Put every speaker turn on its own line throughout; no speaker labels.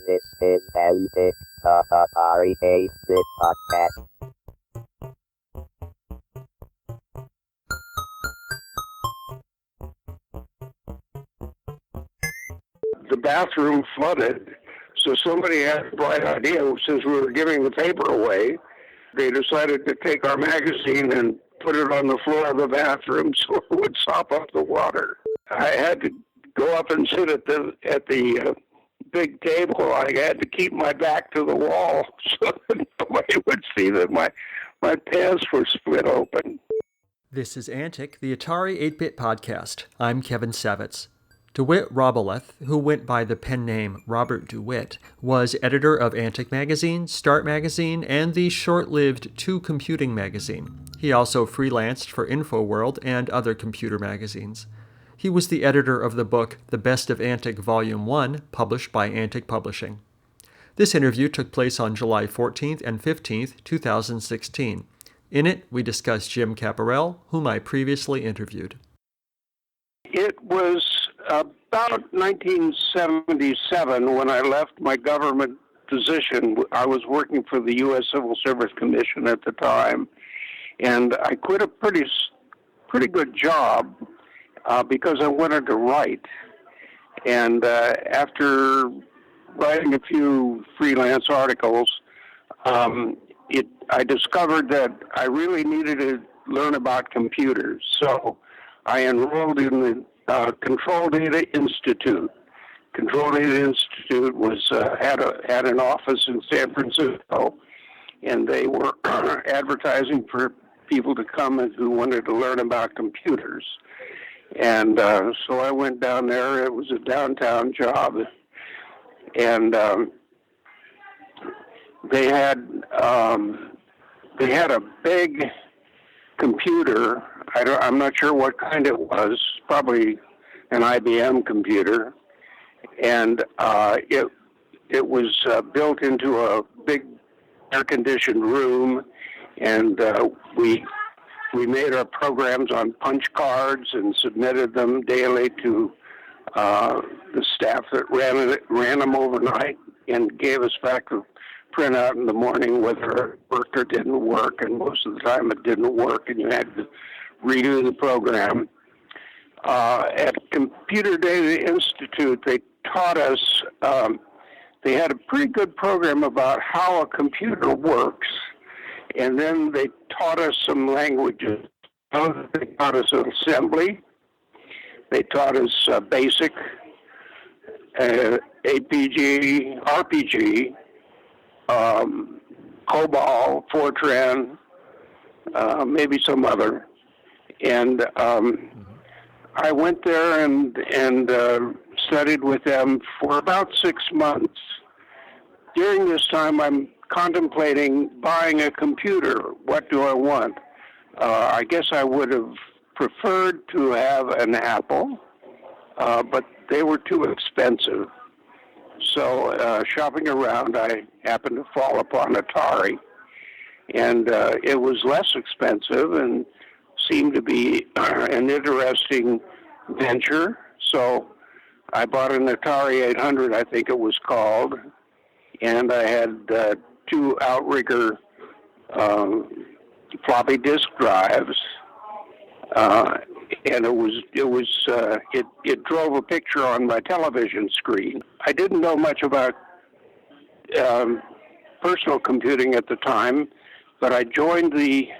This is Antic, the Atari 8-bit podcast.
The bathroom flooded, so somebody had a bright idea. Since we were giving the paper away, they decided to take our magazine and put it on the floor of the bathroom so it would sop up the water. I had to go up and sit at the big table. I had to keep my back to the wall so that nobody would see that my pants were split open.
This is Antic, the Atari 8-bit podcast. I'm Kevin Savitz. Dewitt Robbeloth, who went by the pen name Robert Dewitt, was editor of Antic Magazine, STart Magazine, and the short-lived Two Computing magazine. He also freelanced for InfoWorld and other computer magazines. He was the editor of the book The Best of Antic Volume 1, published by Antic Publishing. This interview took place on July 14th and 15th, 2016. In it, we discussed Jim Capparell, whom I previously interviewed.
It was about 1977 when I left my government position. I was working for the U.S. Civil Service Commission at the time, and I quit a pretty good job because I wanted to write. And after writing a few freelance articles, I discovered that I really needed to learn about computers. So I enrolled in the Control Data Institute. Control Data Institute was had an office in San Francisco, and they were advertising for people to come and who wanted to learn about computers. And so I went down there. It was a downtown job, and they had a big computer. I'm not sure what kind it was. Probably an IBM computer, and it was built into a big air-conditioned room, and we made our programs on punch cards and submitted them daily to the staff that ran them overnight, and gave us back a printout in the morning whether it worked or didn't work, and most of the time it didn't work, and you had to redo the program. At Computer Data Institute, they taught us, they had a pretty good program about how a computer works, and then they taught us some languages. They taught us assembly. They taught us basic, APG, RPG, COBOL, Fortran, maybe some other. And I went there and studied with them for about 6 months. During this time, I'm contemplating buying a computer. What do I want? I guess I would have preferred to have an Apple, but they were too expensive. So shopping around, I happened to fall upon Atari, and it was less expensive and seemed to be an interesting venture. So I bought an Atari 800, I think it was called, and I had two Outrigger floppy disk drives, and it drove a picture on my television screen. I didn't know much about personal computing at the time, but I joined the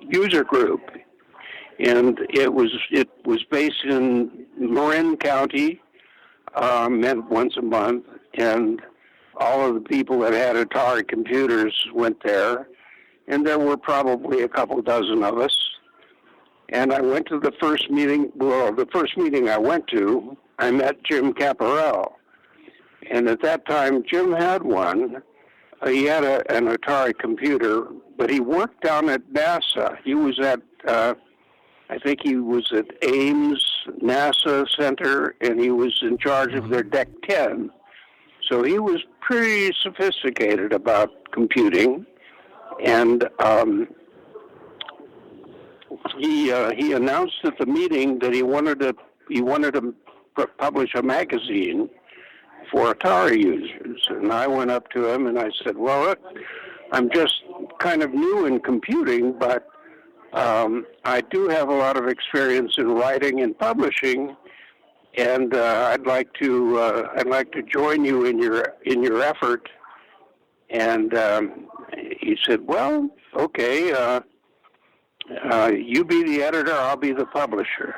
user group, and it was based in Marin County, met once a month, and all of the people that had Atari computers went there, and there were probably a couple dozen of us. And I went to the first meeting. Well, the first meeting I went to, I met Jim Capparell, and at that time Jim had one. He had an Atari computer, but he worked down at NASA. He was at, I think he was at Ames NASA Center, and he was in charge of their Deck 10. So he was pretty sophisticated about computing, and he announced at the meeting that he wanted to publish a magazine, for Atari users. And I went up to him and I said, well, look, I'm just kind of new in computing, but I do have a lot of experience in writing and publishing, and I'd like to join you in your effort. And he said, well, okay, you be the editor, I'll be the publisher.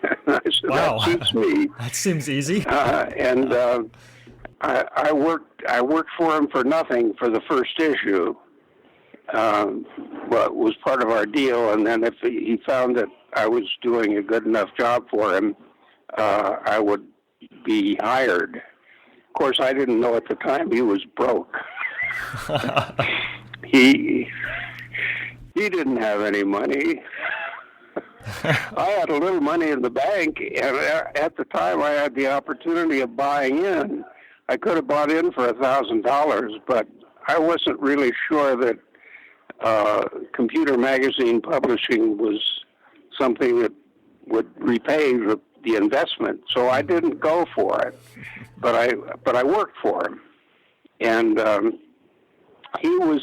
And I said,
Wow.
that suits me.
That seems easy.
I worked for him for nothing for the first issue. Well, it was part of our deal, and then if he found that I was doing a good enough job for him, I would be hired. Of course, I didn't know at the time he was broke. He didn't have any money. I had a little money in the bank, and at the time I had the opportunity of buying in. I could have bought in for $1,000, but I wasn't really sure that computer magazine publishing was something that would repay the investment. So I didn't go for it, but I worked for him, and he was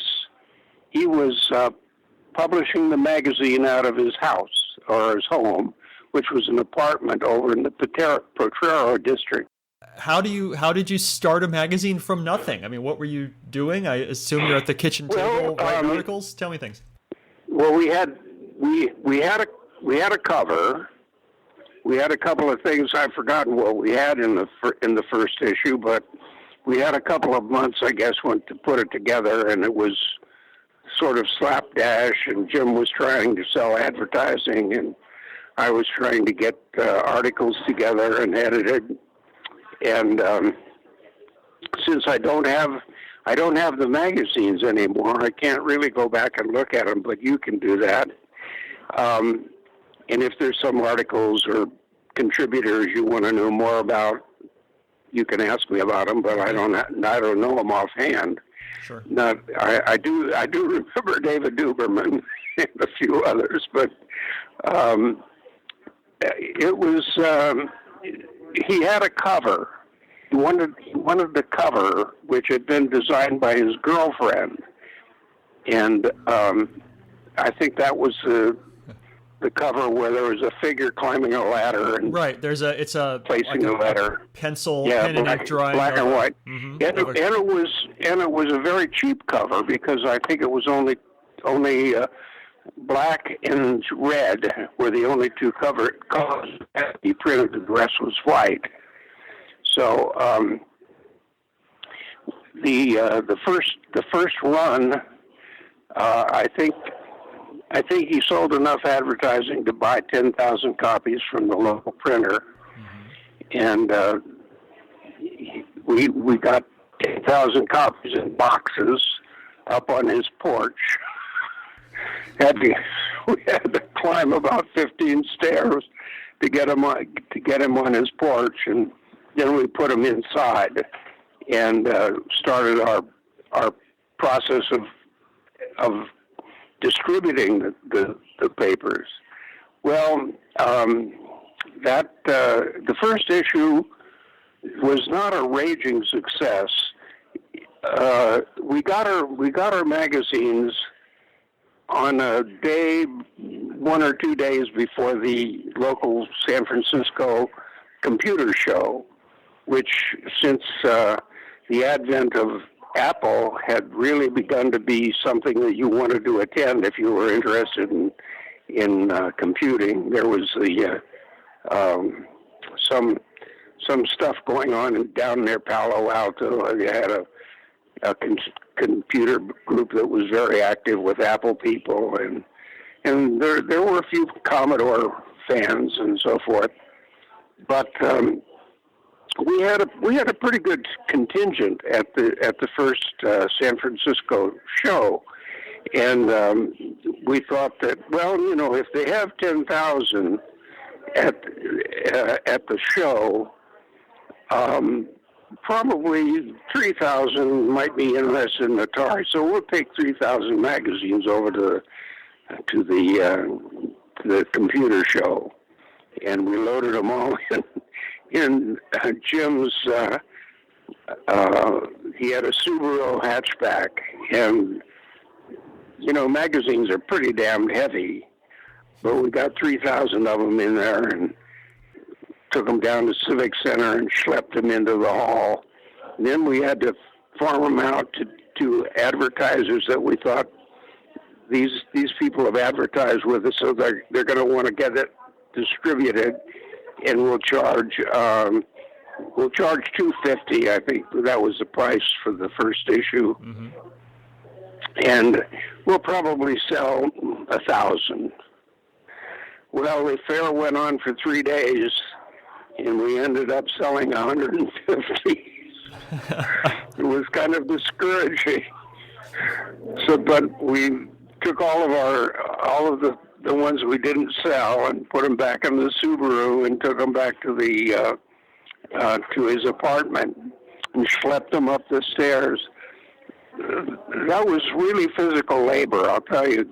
publishing the magazine out of his house or his home, which was an apartment over in the Potrero district.
How did you start a magazine from nothing? I mean, what were you doing? I assume you're at the kitchen table writing articles. Tell me things.
Well, we had a cover. We had a couple of things. I've forgotten what we had in the first issue, but we had a couple of months, I guess, to put it together, and it was sort of slapdash. And Jim was trying to sell advertising, and I was trying to get articles together and edited. And since I don't have the magazines anymore, I can't really go back and look at them, but you can do that. And if there's some articles or contributors you want to know more about, you can ask me about them, but I don't know them offhand.
Sure.
Now, I do remember David Duberman and a few others, but it was. He had a cover. He wanted the cover, which had been designed by his girlfriend, and I think that was the cover where there was a figure climbing a ladder. And
right. It's a
placing
like
a letter.
Pencil,
yeah,
pen and ink drawing.
Black and white.
Mm-hmm.
And it was a very cheap cover because I think it was only black and red were the only two colors that he printed. The rest was white. So the first run, I think he sold enough advertising to buy 10,000 copies from the local printer, and we got 10,000 copies in boxes up on his porch. We had to climb about 15 stairs to get him on his porch, and then we put him inside and started our process of distributing the papers. Well, the first issue was not a raging success. We got our magazines on a day, 1 or 2 days before the local San Francisco computer show, which since the advent of Apple had really begun to be something that you wanted to attend if you were interested in computing. There was some stuff going on down near Palo Alto. They had a computer group that was very active with Apple people, and there were a few Commodore fans and so forth. But we had a pretty good contingent at the first San Francisco show, and we thought that, well, if they have 10,000 at the show, probably 3,000 might be interested in Atari, so we'll take 3,000 magazines over to the computer show, and we loaded them all in Jim's, he had a Subaru hatchback, and, magazines are pretty damn heavy, but we got 3,000 of them in there and took them down to Civic Center and schlepped them into the hall. And then we had to farm them out to advertisers that we thought these people have advertised with us, so they're going to want to get it distributed, and we'll charge $250. I think that was the price for the first issue, and we'll probably sell 1,000. Well, the fair went on for 3 days, and we ended up selling 150. It was kind of discouraging. So, but we took all of the ones we didn't sell and put them back in the Subaru and took them back to to his apartment and schlepped them up the stairs. That was really physical labor, I'll tell you.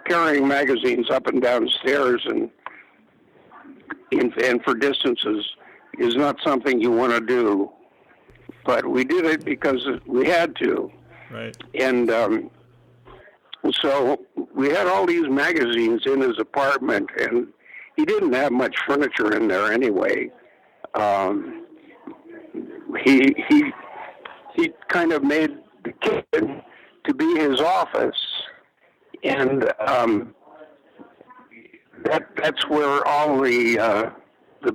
Carrying magazines up and down stairs and for distances is not something you want to do. But we did it because we had to.
Right.
And so we had all these magazines in his apartment, and he didn't have much furniture in there anyway. He kind of made the kitchen to be his office, and that's where all the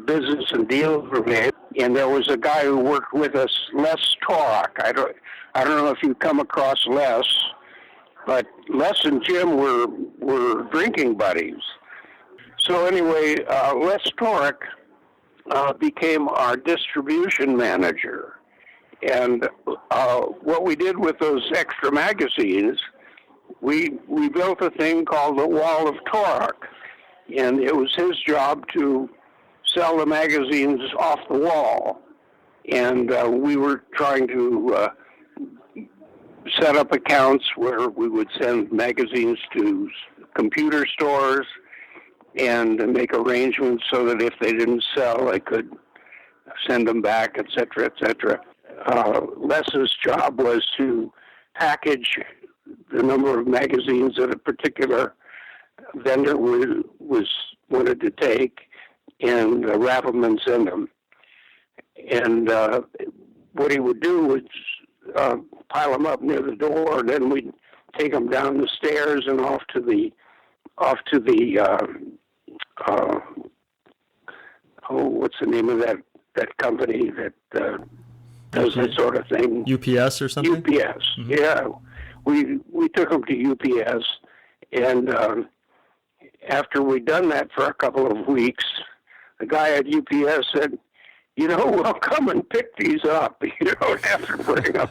business and deals were made. And there was a guy who worked with us, Les Torok. I don't know if you come across Les, but Les and Jim were drinking buddies. So anyway, Les Torok became our distribution manager. And what we did with those extra magazines, we built a thing called the Wall of Torok. And it was his job to sell the magazines off the wall. And we were trying to set up accounts where we would send magazines to computer stores and make arrangements so that if they didn't sell, I could send them back, et cetera, et cetera. Les's job was to package the number of magazines that a particular vendor wanted to take and wrap them and send them. And what he would do was pile them up near the door, and then we'd take them down the stairs and off to the what's the name of that company that does that sort of thing?
UPS or something?
UPS, yeah. We took them to UPS, and after we'd done that for a couple of weeks, the guy at UPS said, we'll come and pick these up. You don't have to bring them.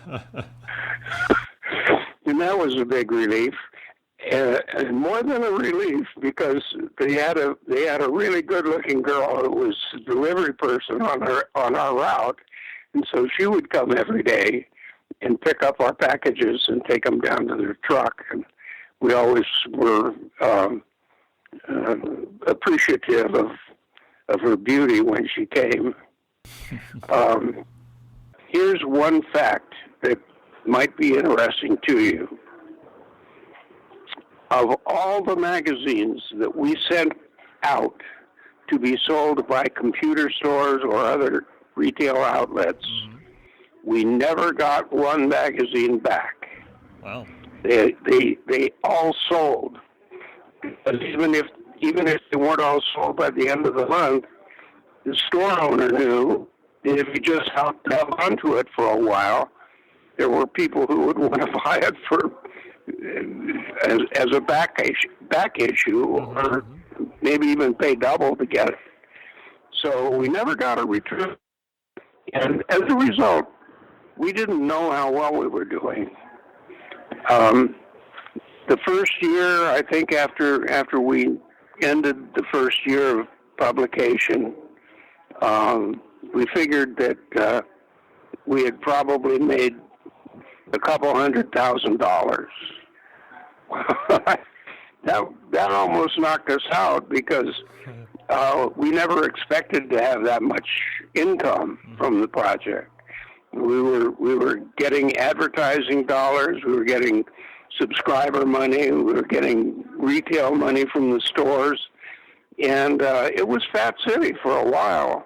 And that was a big relief. And more than a relief, because they had a really good-looking girl who was a delivery person on our route, and so she would come every day and pick up our packages and take them down to their truck. And we always were appreciative of her beauty when she came. Here's one fact that might be interesting to you. Of all the magazines that we sent out to be sold by computer stores or other retail outlets, we never got one magazine back.
Wow.
They all sold. Because even if they weren't all sold by the end of the month, the store owner knew that if he just held onto it for a while, there were people who would want to buy it for as a back issue, or maybe even pay double to get it. So we never got a return, and as a result, we didn't know how well we were doing. The first year, I think, after we ended the first year of publication, we figured that we had probably made a couple $100,000. that almost knocked us out, because we never expected to have that much income from the project. We were getting advertising dollars. We were getting subscriber money. We were getting retail money from the stores, and it was Fat City for a while.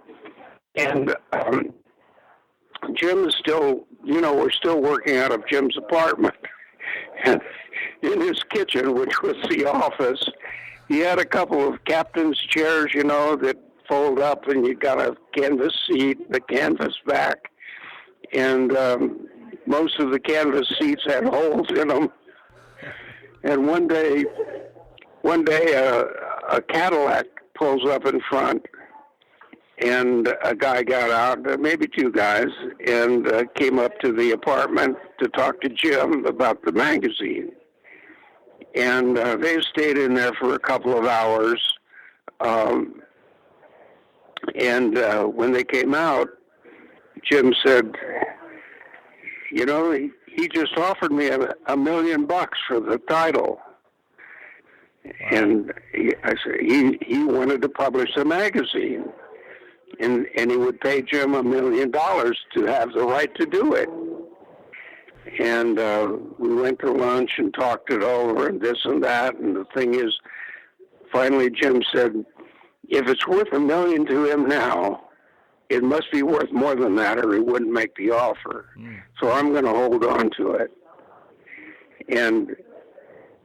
And Jim is still, we're still working out of Jim's apartment. And in his kitchen, which was the office, he had a couple of captain's chairs, that fold up, and you got a canvas seat, the canvas back. And most of the canvas seats had holes in them. And one day a Cadillac pulls up in front, and a guy got out, maybe two guys, and came up to the apartment to talk to Jim about the magazine. And they stayed in there for a couple of hours. And when they came out, Jim said, he just offered me $1 million for the title. Wow. And I said he wanted to publish a magazine, and he would pay Jim $1 million to have the right to do it. And we went to lunch and talked it over and this and that. And the thing is, finally Jim said, if it's worth $1 million to him now, it must be worth more than that, or he wouldn't make the offer. So I'm going to hold on to it. And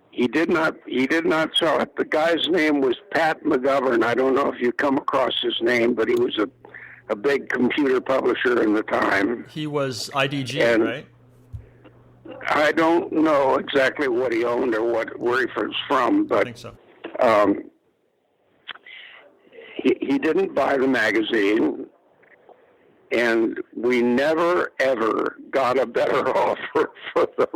he did not sell it. The guy's name was Pat McGovern. I don't know if you come across his name, but he was a big computer publisher in the time.
He was IDG, right?
I don't know exactly what he owned or where he was from, but I think so. He didn't buy the magazine, and we never ever got a better offer for the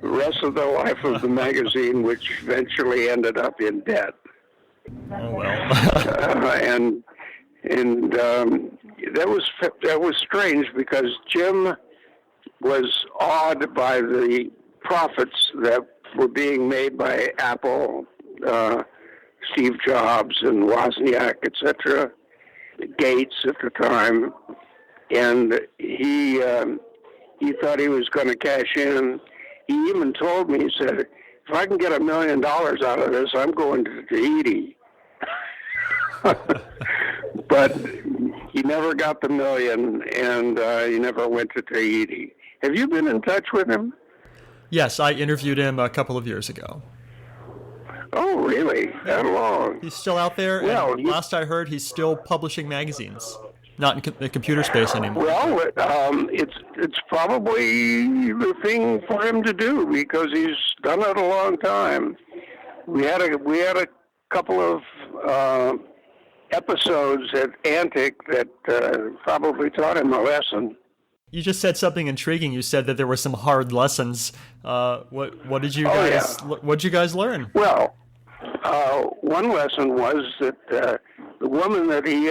rest of the life of the magazine, which eventually ended up in debt.
Oh well.
And that was strange, because Jim was awed by the profits that were being made by Apple, Steve Jobs and Wozniak, etc., Gates at the time, and he thought he was going to cash in. He even told me, he said, if I can get $1 million out of this, I'm going to Tahiti. But he never got the $1 million, and he never went to Tahiti. Have you been in touch with him?
Yes, I interviewed him a couple of years ago.
Oh, really? That long?
He's still out there,
well,
and last I heard, he's still publishing magazines. Not in the computer space anymore.
Well, it's probably the thing for him to do, because he's done it a long time. We had a couple of episodes at Antic that probably taught him a lesson.
You just said something intriguing. You said that there were some hard lessons. What did you guys? Oh, yeah. What did you guys learn?
Well, one lesson was that the woman that he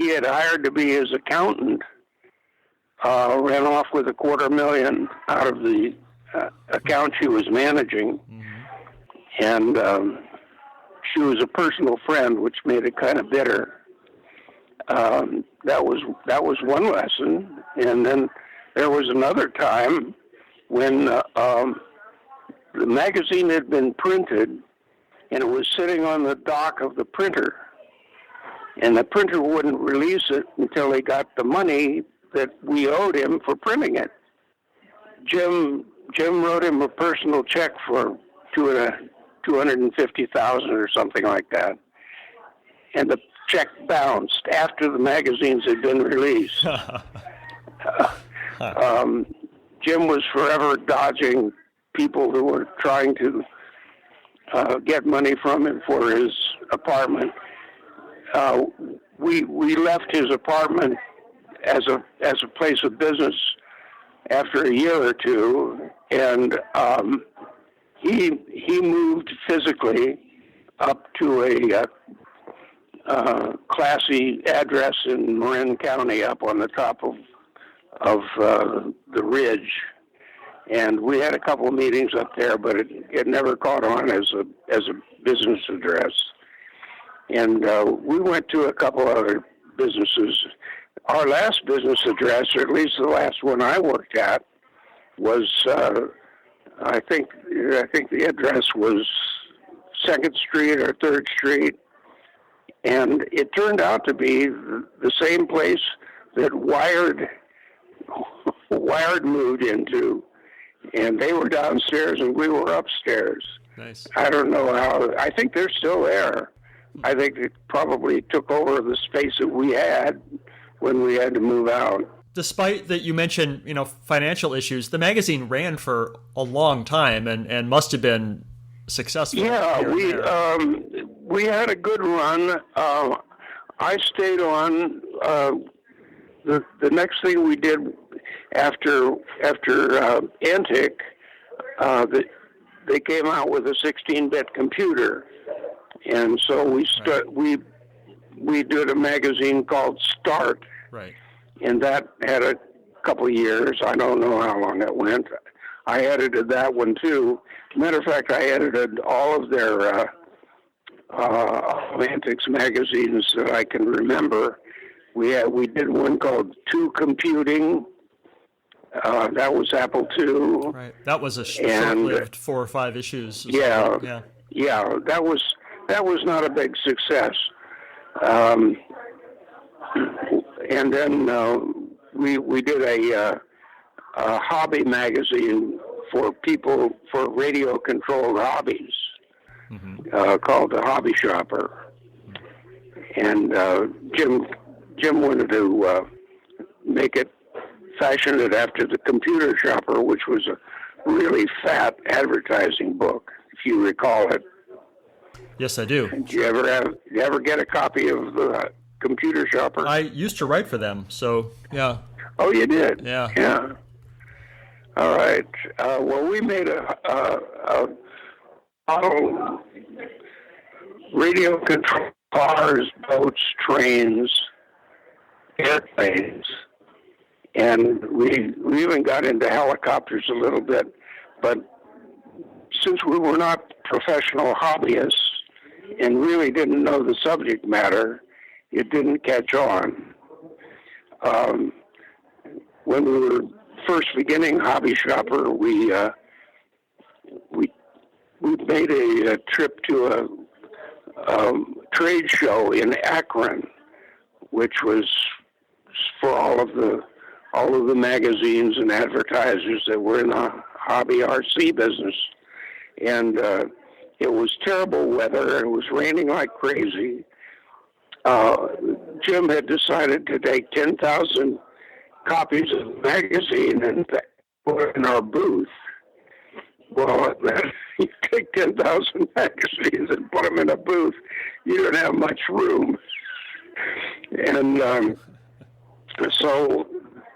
had hired to be his accountant ran off with $250,000 out of the account she was managing, and she was a personal friend, which made it kind of bitter. That was one lesson, and then there was another time when the magazine had been printed, and it was sitting on the dock of the printer, and the printer wouldn't release it until they got the money that we owed him for printing it. Jim wrote him a personal check for $250,000 or something like that, and the check bounced after the magazines had been released. Jim was forever dodging people who were trying to get money from him for his apartment. We left his apartment as a place of business after a year or two, and he moved physically up to a classy address in Marin County, up on the top of the ridge, and we had a couple of meetings up there, but it never caught on as a business address. And we went to a couple other businesses. Our last business address, or at least the last one I worked at, was I think the address was 2nd Street or 3rd Street, and it turned out to be the same place that Wired moved into, and they were downstairs and we were upstairs.
Nice.
I don't know how. I think they're still there. I think it probably took over the space that we had when we had to move out.
Despite that, you mentioned, financial issues, the magazine ran for a long time and must have been successful.
Yeah, we had a good run. I stayed on. The next thing we did after Antic, they came out with a 16-bit computer, and so we did a magazine called STart.
Right.
And that had a couple of years. I don't know how long that went. I edited that one too. Matter of fact, I edited all of their Antics magazines that I can remember. We did one called Two Computing. That was Apple II.
Right. That was a short-lived 4 or 5 issues.
Yeah. That was not a big success. And then we did a hobby magazine for people for radio-controlled hobbies, called The Hobby Shopper. And Jim wanted to make it fashion it after The Computer Shopper, which was a really fat advertising book, if you recall it.
Yes, I do.
Did you ever get a copy of The Computer Shopper?
I used to write for them, so yeah.
Oh, you did?
Yeah.
Yeah. All right. Well, we made a model radio control cars, boats, trains, airplanes, and we even got into helicopters a little bit. But since we were not professional hobbyists and really didn't know the subject matter, it didn't catch on. When we were first beginning Hobby Shopper, we made a trip to a trade show in Akron, which was for all of the magazines and advertisers that were in the hobby RC business. And it was terrible weather. It was raining like crazy. Jim had decided to take 10,000 copies of the magazine and put it in our booth. Well, you take 10,000 magazines and put them in a booth, you don't have much room. And so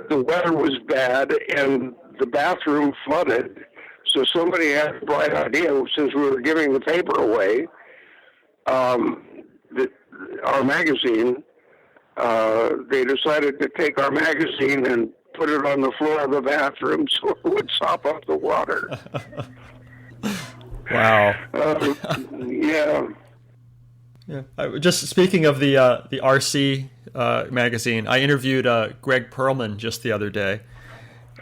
the weather was bad and the bathroom flooded. So somebody had a bright idea, since we were giving the paper away, our magazine, they decided to take our magazine and put it on the floor of the bathroom so it would sop up the water.
Wow.
Yeah.
Yeah. Just speaking of the RC magazine, I interviewed Greg Perlman just the other day,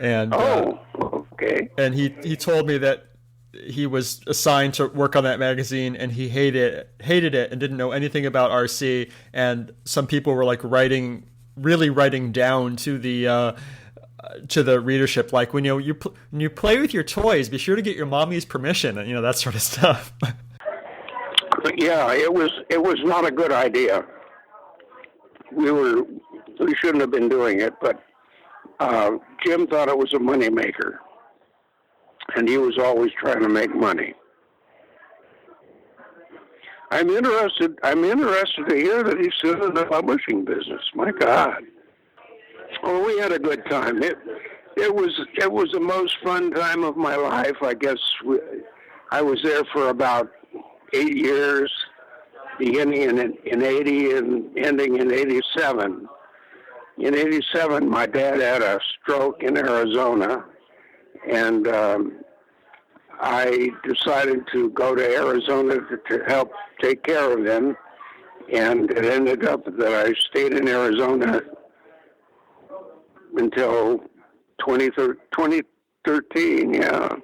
and
okay.
And he told me that he was assigned to work on that magazine and he hated it and didn't know anything about RC, and some people were like writing down to the readership, like, when you play with your toys, be sure to get your mommy's permission, and that sort of stuff.
Yeah, it was not a good idea. We shouldn't have been doing it, but Jim thought it was a moneymaker, and he was always trying to make money. I'm interested to hear that he's still in the publishing business. My God. Well, we had a good time. It was the most fun time of my life. I guess I was there for about 8 years, beginning in 80 and ending in 87. In 87, my dad had a stroke in Arizona, and I decided to go to Arizona to help take care of him. And it ended up that I stayed in Arizona until 2013, yeah.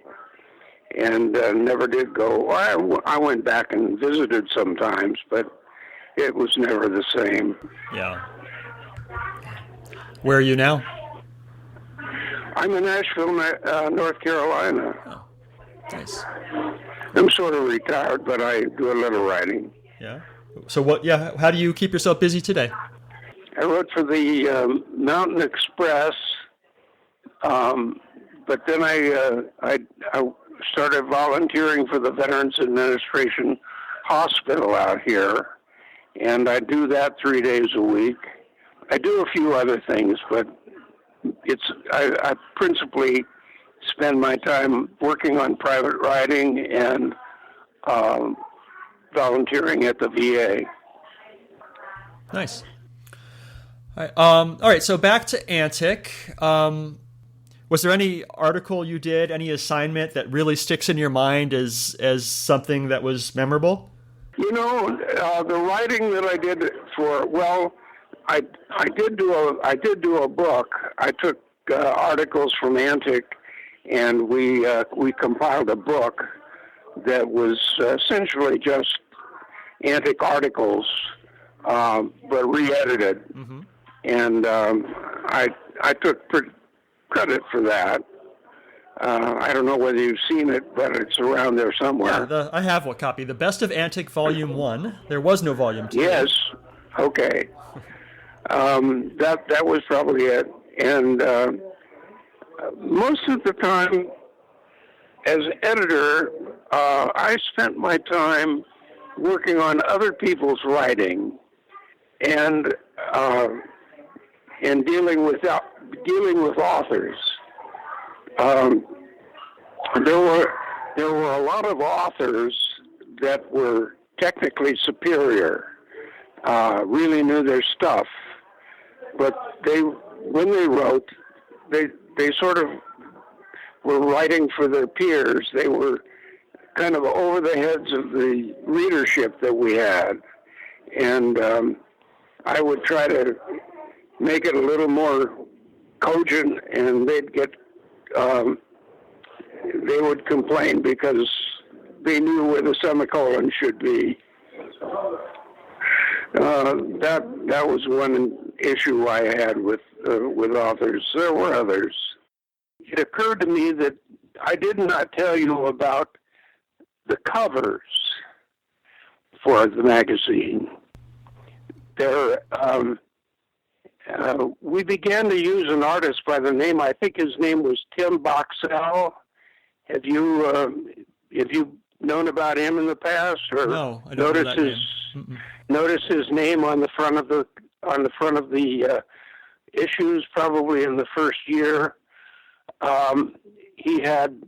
And never did go. I went back and visited sometimes, but it was never the same.
Yeah. Where are you now?
I'm in Nashville, North Carolina.
Oh, nice.
I'm sort of retired, but I do a little writing.
Yeah. So what? Yeah. How do you keep yourself busy today?
I wrote for the Mountain Express, but then I started volunteering for the Veterans Administration Hospital out here, and I do that 3 days a week. I do a few other things, but I principally spend my time working on private writing and volunteering at the VA.
Nice. All right. So back to Antic. Was there any article you did, any assignment that really sticks in your mind as something that was memorable?
You know, the writing that I did I did do a book. I took articles from Antic, and we compiled a book that was essentially just Antic articles, but re-edited. Mm-hmm. And I took credit for that. I don't know whether you've seen it, but it's around there somewhere.
Yeah, I have a copy. The Best of Antic Volume 1. There was no Volume 2.
Yes. Okay. That was probably it. And most of the time, as editor, I spent my time working on other people's writing and dealing with authors. There were a lot of authors that were technically superior, really knew their stuff, but when they wrote, they sort of were writing for their peers. They were kind of over the heads of the readership that we had, and I would try to make it a little more cogent, and they would complain because they knew where the semicolon should be. That was one issue I had with authors. There were others. It occurred to me that I did not tell you about the covers for the magazine. We began to use an artist by the name, I think his name was Tim Boxell. Have you known about him in the past, or
no, I don't know that name.
Notice his name on the front of the issues, probably in the first year? He had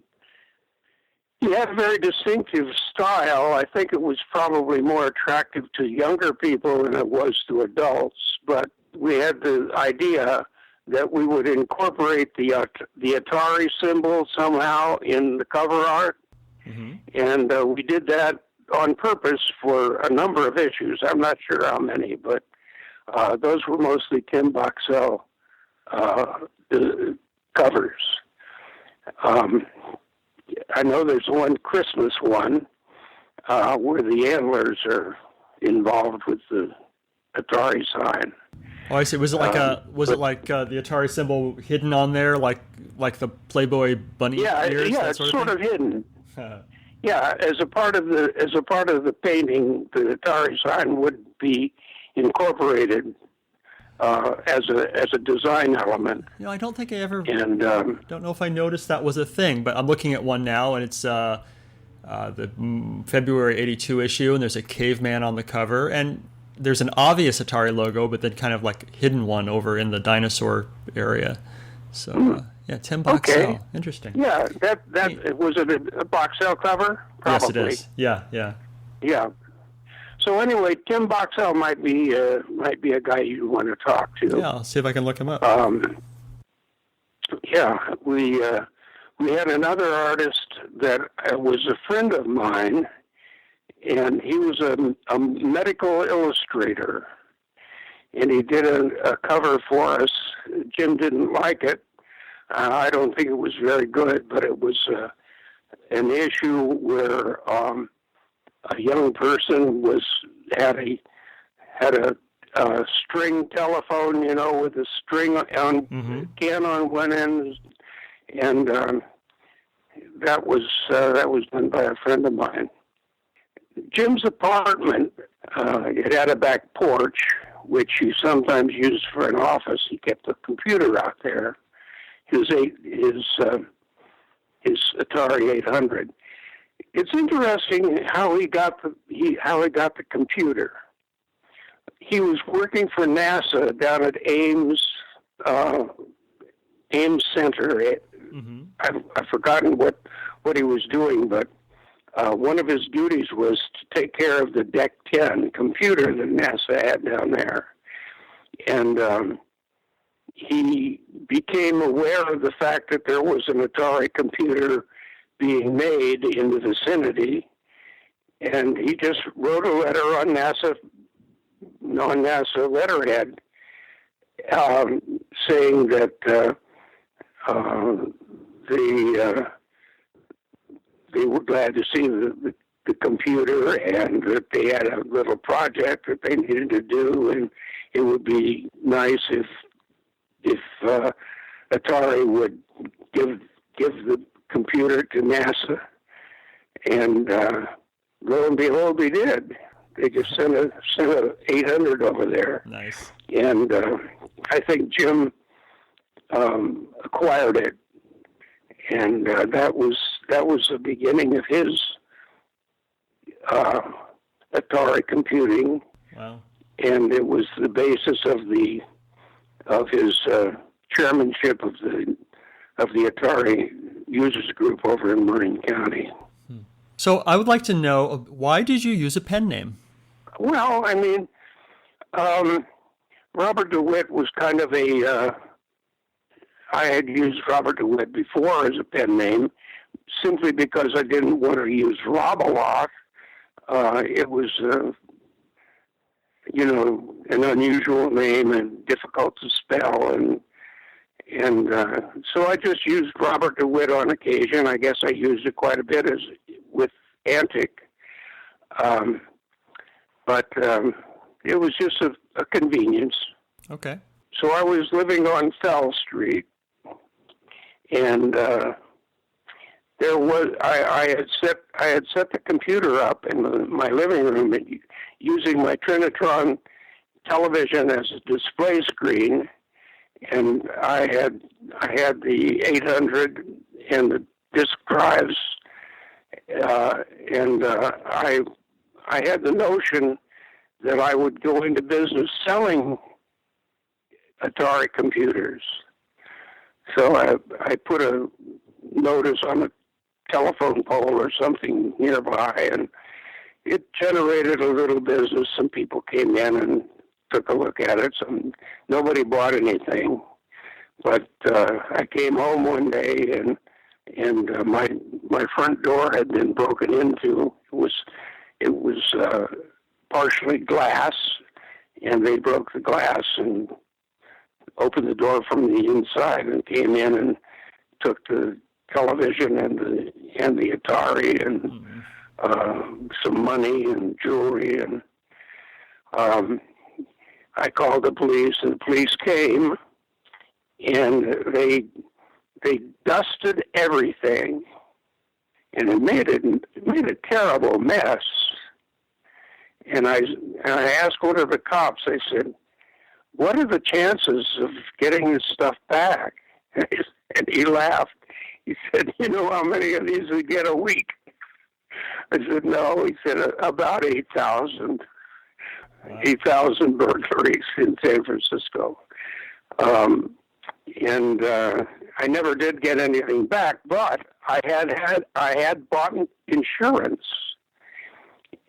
a very distinctive style. I think it was probably more attractive to younger people than it was to adults, but we had the idea that we would incorporate the Atari symbol somehow in the cover art. Mm-hmm. And we did that on purpose for a number of issues. I'm not sure how many, but those were mostly Tim Boxell covers. I know there's one Christmas one where the antlers are involved with the Atari sign.
Oh, I see. Was it like the Atari symbol hidden on there, like the Playboy bunny ears?
Yeah, it's sort of hidden. Yeah, as a part of the painting, the Atari sign would be incorporated as a design element.
You know, I don't think I ever. And don't know if I noticed that was a thing, but I'm looking at one now, and it's the February '82 issue, and there's a caveman on the cover, and there's an obvious Atari logo, but then kind of like hidden one over in the dinosaur area. So yeah, Tim Boxell.
Okay.
Interesting.
Yeah, that was it a Boxell cover? Probably.
Yes, it is. Yeah.
So anyway, Tim Boxell might be a guy you want to talk to.
Yeah, I'll see if I can look him up.
We had another artist that was a friend of mine, and he was a medical illustrator, and he did a cover for us. Jim didn't like it. I don't think it was very good, but it was an issue where a young person had a string telephone, with a string on can on one end, and that was done by a friend of mine. Jim's apartment, it had a back porch, which he sometimes used for an office. He kept a computer out there. His Atari 800. It's interesting how he got the computer. He was working for NASA down at Ames Center. I've forgotten what he was doing, but one of his duties was to take care of the Deck 10 computer that NASA had down there. And he became aware of the fact that there was an Atari computer being made in the vicinity, and he just wrote a letter on NASA letterhead saying that they were glad to see the computer, and that they had a little project that they needed to do, and it would be nice if Atari would give the computer to NASA. And lo and behold, they did. They just sent a 800 over there.
Nice.
And I think Jim acquired it, and that was the beginning of his Atari computing.
Wow.
And it was the basis of his chairmanship of the Atari users group over in Marin County.
So I would like to know, why did you use a pen name?
Well, I mean, Robert Dewitt was kind of I had used Robert Dewitt before as a pen name, simply because I didn't want to use Robbeloth. It was, an unusual name and difficult to spell, and so I just used Robert Dewitt on occasion. I guess I used it quite a bit with Antic, but it was just a convenience.
Okay.
So I was living on Fell Street, and there was I had set the computer up in my living room using my Trinitron television as a display screen, and I had the 800 and the disk drives, and I had the notion that I would go into business selling Atari computers. So I put a notice on a telephone pole or something nearby, and it generated a little business. Some people came in and took a look at it. Nobody bought anything. But I came home one day, and my front door had been broken into. It was partially glass, and they broke the glass and opened the door from the inside and came in and took the television and the Atari and some money and jewelry, and I called the police, and the police came, and they dusted everything, and it made a terrible mess. And I asked one of the cops, I said, "What are the chances of getting this stuff back?" And he laughed. He said, "You know how many of these we get a week?" I said, "No." He said, "About 8,000. Wow. 8,000 burglaries in San Francisco." And I never did get anything back, but I had bought insurance,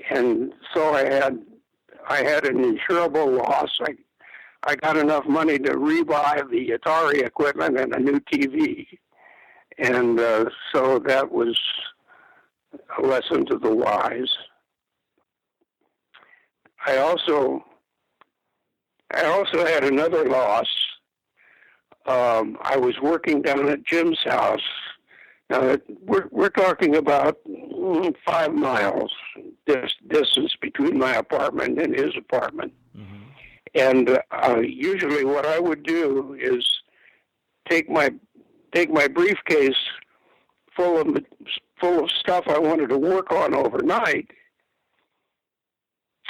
and so I had an insurable loss. I got enough money to rebuy the Atari equipment and a new TV, and so that was a lesson to the wise. I also had another loss. I was working down at Jim's house. Now, we're talking about 5 miles distance between my apartment and his apartment. Mm-hmm. And usually what I would do is take my briefcase full of stuff I wanted to work on overnight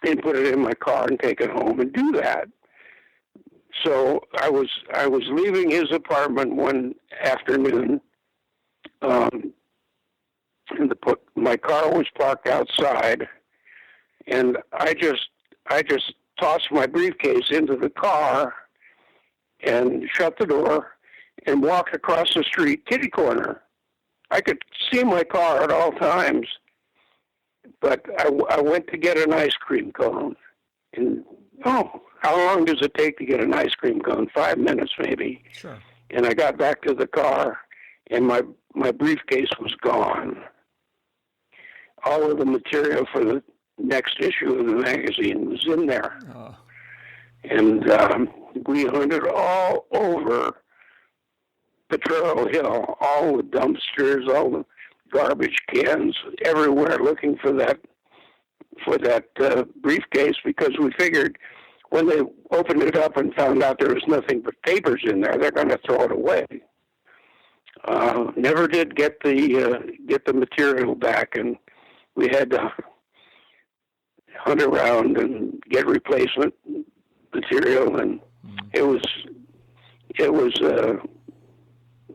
and put it in my car and take it home and do that. So I was leaving his apartment one afternoon, and my car was parked outside, and I just tossed my briefcase into the car and shut the door and walked across the street kitty corner. I could see my car at all times, but I went to get an ice cream cone, and how long does it take to get an ice cream cone? 5 minutes, maybe. Sure. And I got back to the car, and my briefcase was gone. All of the material for the next issue of the magazine was in there. Oh. And we hunted all over Potrero Hill, all the dumpsters, all the garbage cans, everywhere, looking for that briefcase, because we figured when they opened it up and found out there was nothing but papers in there, they're going to throw it away. Never did get the material back, and we had to hunt around and get replacement material, and it was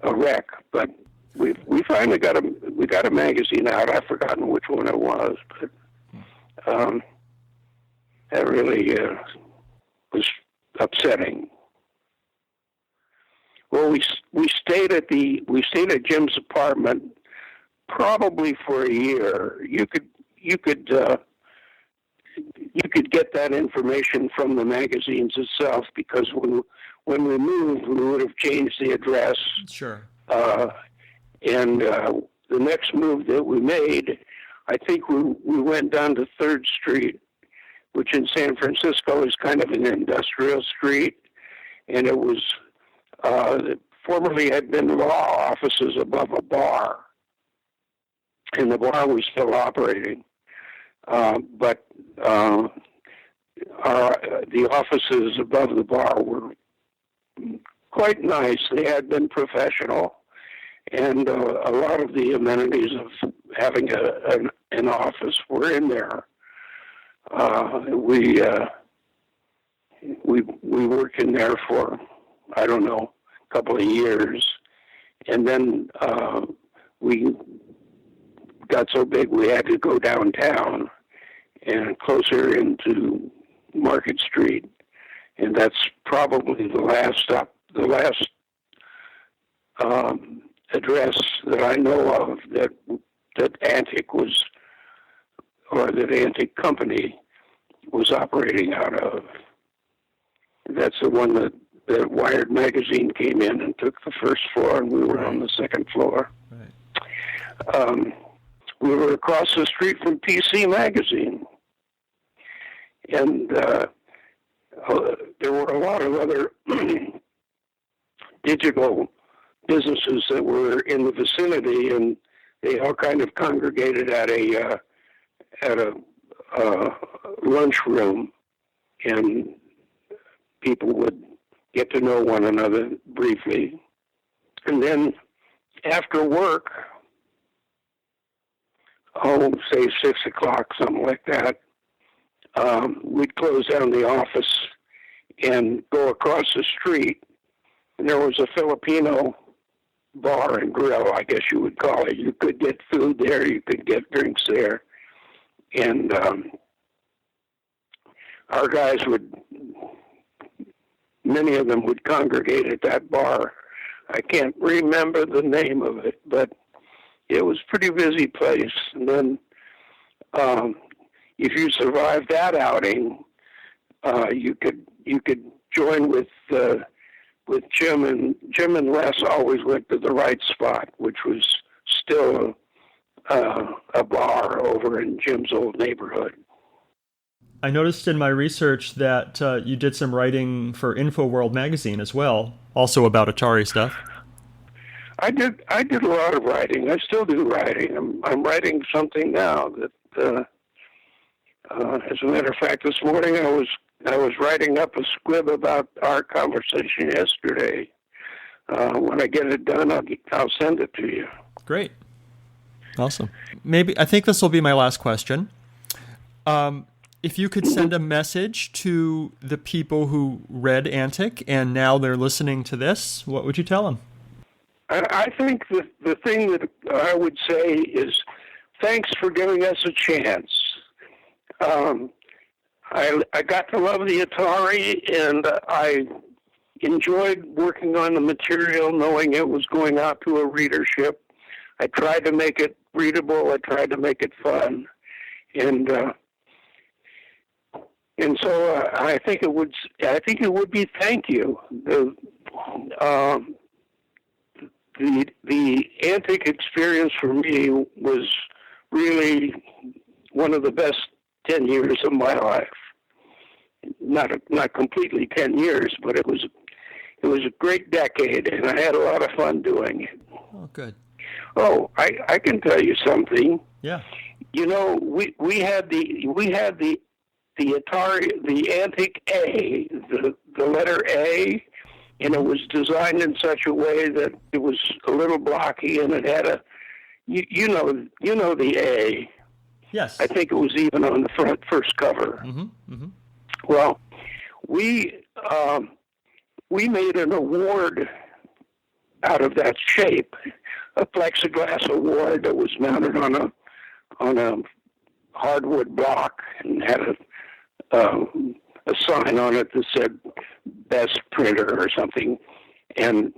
a wreck. But we finally got a magazine out. I've forgotten which one it was, but that really was upsetting. Well, we stayed at Jim's apartment probably for a year. You could get that information from the magazines itself, because when we moved, we would have changed the address.
Sure.
And the next move that we made, I think we went down to 3rd Street, which in San Francisco is kind of an industrial street, and it was formerly had been law offices above a bar, and the bar was still operating, but the offices above the bar were quite nice. They had been professional, and a lot of the amenities of having an office were in there. We worked in there for, I don't know, a couple of years, and then we got so big we had to go downtown and closer into Market Street, and that's probably the last address that I know of that Antic was, or that Antic Company was operating out of. That's the one that Wired Magazine came in and took the first floor, and we were on the second floor. Right. We were across the street from PC Magazine, and there were a lot of other digital businesses that were in the vicinity, and they all kind of congregated at a lunchroom, and people would get to know one another briefly. And then after work, say 6 o'clock, something like that, we'd close down the office and go across the street, and there was a Filipino bar and grill, I guess you would call it. You could get food there, you could get drinks there, and our guys many of them would congregate at that bar. I can't remember the name of it, but it was a pretty busy place. And then if you survived that outing, you could join with Jim, and Jim and Les always went to the Right Spot, which was still a bar over in Jim's old neighborhood.
I noticed in my research that you did some writing for InfoWorld magazine as well, also about Atari stuff.
I did a lot of writing. I still do writing. I'm writing something now that, as a matter of fact, this morning I was writing up a squib about our conversation yesterday. When I get it done, I'll send it to you.
Great. Awesome. I think this will be my last question. If you could send a message to the people who read Antic and now they're listening to this, what would you tell them?
I think the thing that I would say is thanks for giving us a chance. I got to love the Atari, and I enjoyed working on the material, knowing it was going out to a readership. I tried to make it readable. I tried to make it fun, and so I think it would be thank you. The Antic experience for me was really one of the best 10 years of my life. Not completely 10 years, but it was a great decade, and I had a lot of fun doing it.
Oh, good.
Oh, I can tell you something.
Yeah.
You know, we had the Atari, the Antic A, the letter A, and it was designed in such a way that it was a little blocky, and it had you know the A.
Yes.
I think it was even on the first cover.
Mm-hmm. Mm-hmm.
Well, we made an award out of that shape, a plexiglass award that was mounted on a hardwood block and had a sign on it that said "Best Printer" or something, and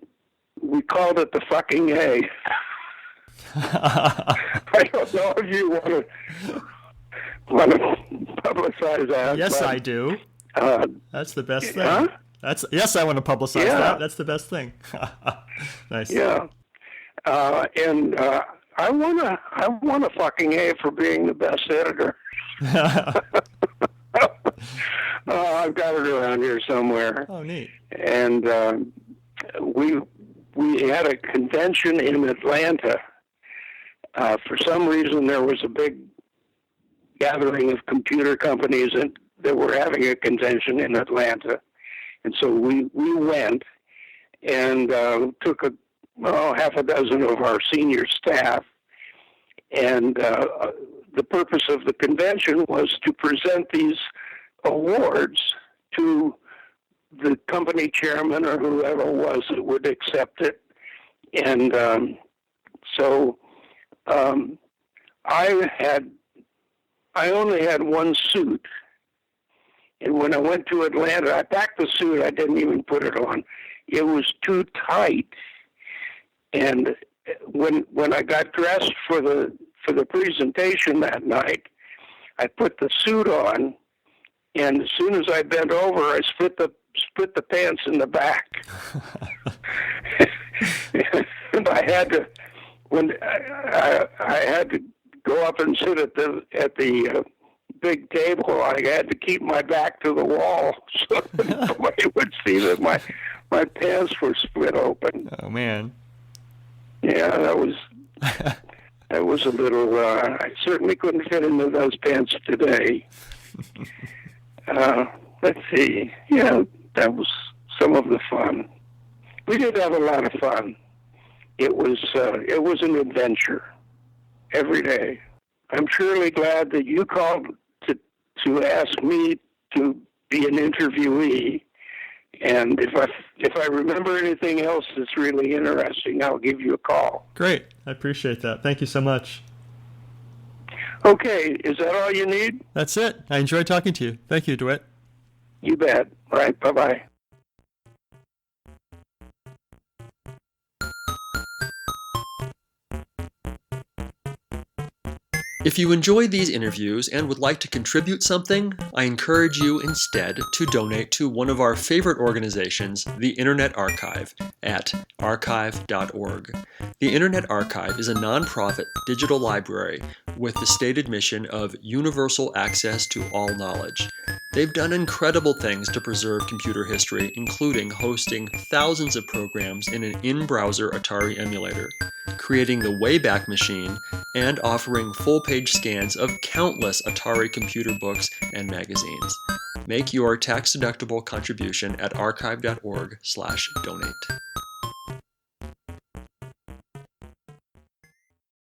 we called it the fucking A. I don't know if you want to publicize that.
Yes,
but,
I do. That's the best thing.
Huh?
Yes, I want to publicize that. That's the best thing. Nice.
Yeah, and I want a fucking A for being the best editor. I've got it around here somewhere.
Oh, neat.
And we had a convention in Atlanta. For some reason, there was a big gathering of computer companies that were having a convention in Atlanta. And so we went and took half a dozen of our senior staff. And the purpose of the convention was to present these awards to the company chairman or whoever it was that would accept it. And so I only had one suit. And when I went to Atlanta, I packed the suit. I didn't even put it on. It was too tight. And when I got dressed for the presentation that night, I put the suit on, and as soon as I bent over, I split the pants in the back. And I had to go up and sit at the big table. I had to keep my back to the wall so that nobody would see that my pants were split open.
Oh, man.
Yeah, that was a little. I certainly couldn't fit into those pants today. Let's see. Yeah, that was some of the fun. We did have a lot of fun. It was an adventure every day. I'm surely glad that you called to ask me to be an interviewee. And if I remember anything else that's really interesting, I'll give you a call.
Great. I appreciate that. Thank you so much.
Okay. Is that all you need?
That's it. I enjoyed talking to you. Thank you, Dewitt.
You bet. All right. Bye-bye.
If you enjoy these interviews and would like to contribute something, I encourage you instead to donate to one of our favorite organizations, the Internet Archive, at archive.org. The Internet Archive is a nonprofit digital library with the stated mission of universal access to all knowledge. They've done incredible things to preserve computer history, including hosting thousands of programs in an in-browser Atari emulator, creating the Wayback Machine, and offering full-page scans of countless Atari computer books and magazines. Make your tax-deductible contribution at archive.org/donate.